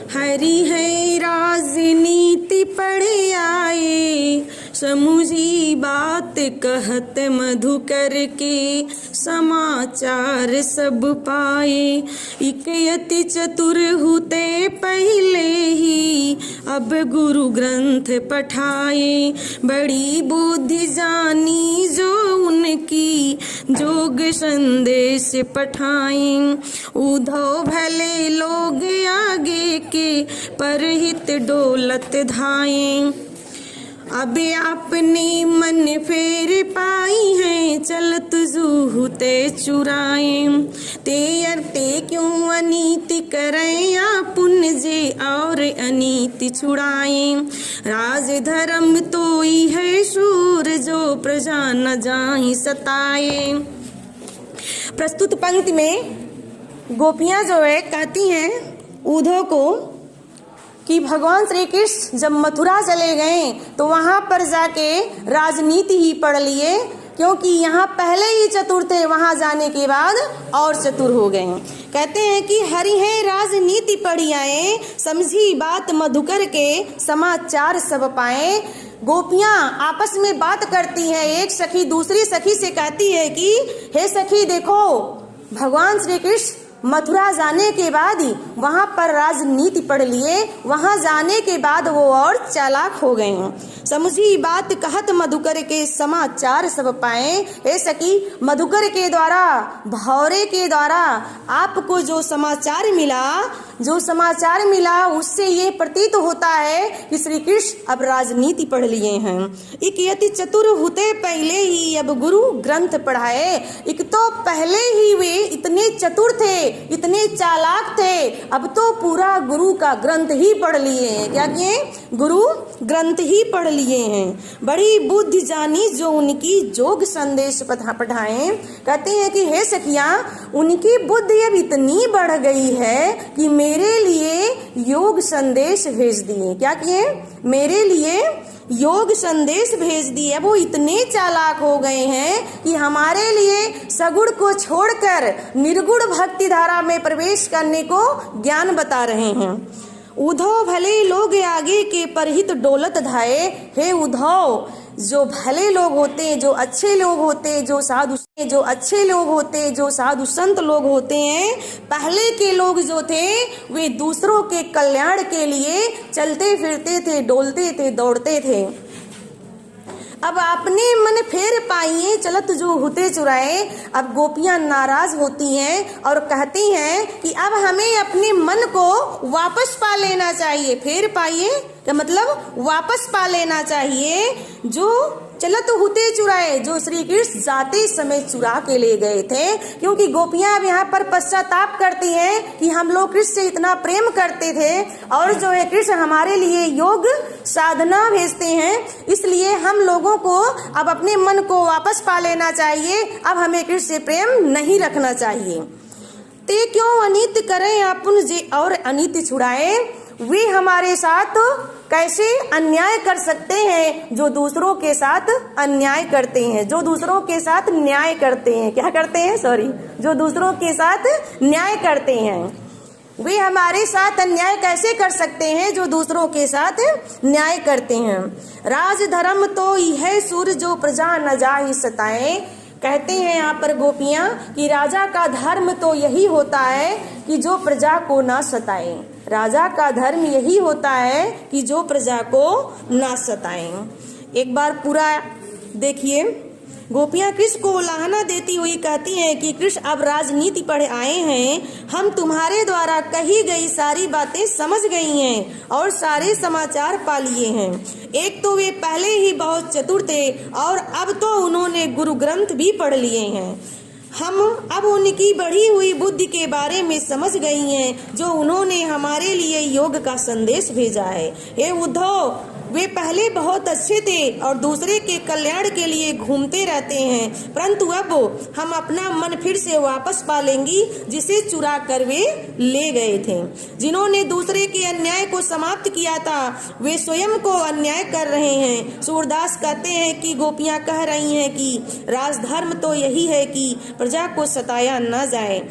हरि है राजनीति पढ़ आए, समझी बात कहत मधुकर के, समाचार सब पाए। इक अति चतुर हुते पहले ही, अब गुरु ग्रंथ पठाए। बड़ी बुद्धि जानी जो उनकी, जोग संदेश पठाए। उधो भले लोग आगे के, परहित डोलत धाए। अब आपने मन फेर पाई है, चलत जूहते चुराए। ते अरते क्यों अनीति करें, या पुण्य जे और अनीति छुड़ाए। राज धर्म तो ही है शूर, जो प्रजा न जाहि सताए। प्रस्तुत पंक्ति में गोपियां जो है कहती हैं उद्धव को कि भगवान श्री कृष्ण जब मथुरा चले गए तो वहां पर जाके राजनीति ही पढ़ लिए, क्योंकि यहाँ पहले ही चतुर थे, वहां जाने के बाद और चतुर हो गए। कहते हैं कि हरि है राजनीति पढ़ी आए, समझी बात मधुकर के, समाचार सब पाए। गोपियां आपस में बात करती हैं। एक सखी दूसरी सखी से कहती है कि हे सखी देखो, भगवान श्री कृष्ण मथुरा जाने के बाद ही वहां पर राजनीति पढ़ लिए, वहां जाने के बाद वो और चालाक हो गए। समझी बात कहत मधुकर के, समाचार सब पाए। हे सखी, मधुकर के द्वारा, भौरे के द्वारा आपको जो समाचार मिला उससे ये प्रतीत होता है कि श्री कृष्ण अब राजनीति पढ़ लिए हैं। एक यति चतुर हुते पहले ही, अब गुरु ग्रंथ पढ़ाए। एक तो पहले ही वे इतने चतुर थे, इतने चालाक थे, अब तो पूरा गुरु का ग्रंथ ही पढ़ लिए हैं। क्या किए? गुरु ग्रंथ ही पढ़ लिए हैं। बड़ी बुद्धि जानी जो उनकी, जोग संदेश पढ़ाएं। कहते हैं कि हे सखियां, उनकी बुद्धि अब इतनी बढ़ गई है कि मेरे लिए योग संदेश भेज दिए। क्या किए? मेरे लिए योग संदेश भेज दिए। वो इतने चालाक हो गए हैं कि हमारे लिए सगुण को छोड़कर निर्गुण भक्ति धारा में प्रवेश करने को ज्ञान बता रहे हैं। उद्धव भले लोग आगे के, परहित डोलत धाये। हे उद्धव, जो भले लोग होते, जो अच्छे लोग होते, जो साधु संत लोग होते हैं, पहले के लोग जो थे वे दूसरों के कल्याण के लिए चलते फिरते थे, डोलते थे, दौड़ते थे। अब आपने मन फेर पाइए, चलत जो हुते चुराए। अब गोपियां नाराज होती हैं और कहती हैं कि अब हमें अपने मन को वापस पा लेना चाहिए। फेर पाइए का मतलब वापस पा लेना चाहिए। जो चलत हुते चुराए, जो श्री कृष्ण जाते समय चुरा के ले गए थे। क्योंकि गोपियां अब यहाँ पर पश्चाताप करती हैं कि हम लोग कृष्ण से इतना प्रेम करते थे और जो है कृष्ण हमारे लिए योग साधना भेजते हैं, इसलिए हम लोगों को अब अपने मन को वापस पा लेना चाहिए। अब हमें कृष्ण से प्रेम नहीं रखना चाहिए। ते क्यों अनित करें अपन जे और अनित छुड़ाए। वे हमारे साथ कैसे अन्याय कर सकते हैं जो दूसरों के साथ अन्याय करते हैं, जो दूसरों के साथ न्याय करते हैं। क्या करते हैं? जो दूसरों के साथ न्याय करते हैं। वे हमारे साथ अन्याय कैसे कर सकते हैं जो दूसरों के साथ न्याय करते हैं। राज धर्म तो यह सुर, जो प्रजा न जाहि सताए। कहते हैं यहाँ पर गोपियां कि राजा का धर्म तो यही होता है कि जो प्रजा को ना सताए। राजा का धर्म यही होता है कि जो प्रजा को ना सताए। एक बार पूरा देखिए, गोपियां कृष्ण को उलाहना देती हुई कहती हैं कि कृष्ण अब राजनीति पढ़ आए हैं, हम तुम्हारे द्वारा कही गई सारी बातें समझ गई हैं और सारे समाचार पा लिए हैं। एक तो वे पहले ही बहुत चतुर थे और अब तो उन्होंने गुरु ग्रंथ भी पढ़ लिए हैं। हम अब उनकी बढ़ी हुई बुद्धि के बारे में समझ गई हैं, जो उन्होंने हमारे लिए योग का संदेश भेजा है। हे उद्धव, वे पहले बहुत अच्छे थे और दूसरे के कल्याण के लिए घूमते रहते हैं, परंतु अब हम अपना मन फिर से वापस पा लेंगी, जिसे चुरा कर वे ले गए थे। जिन्होंने दूसरे के अन्याय को समाप्त किया था, वे स्वयं को अन्याय कर रहे हैं। सूरदास कहते हैं कि गोपियां कह रही हैं कि राजधर्म तो यही है कि प्रजा को सताया न जाए।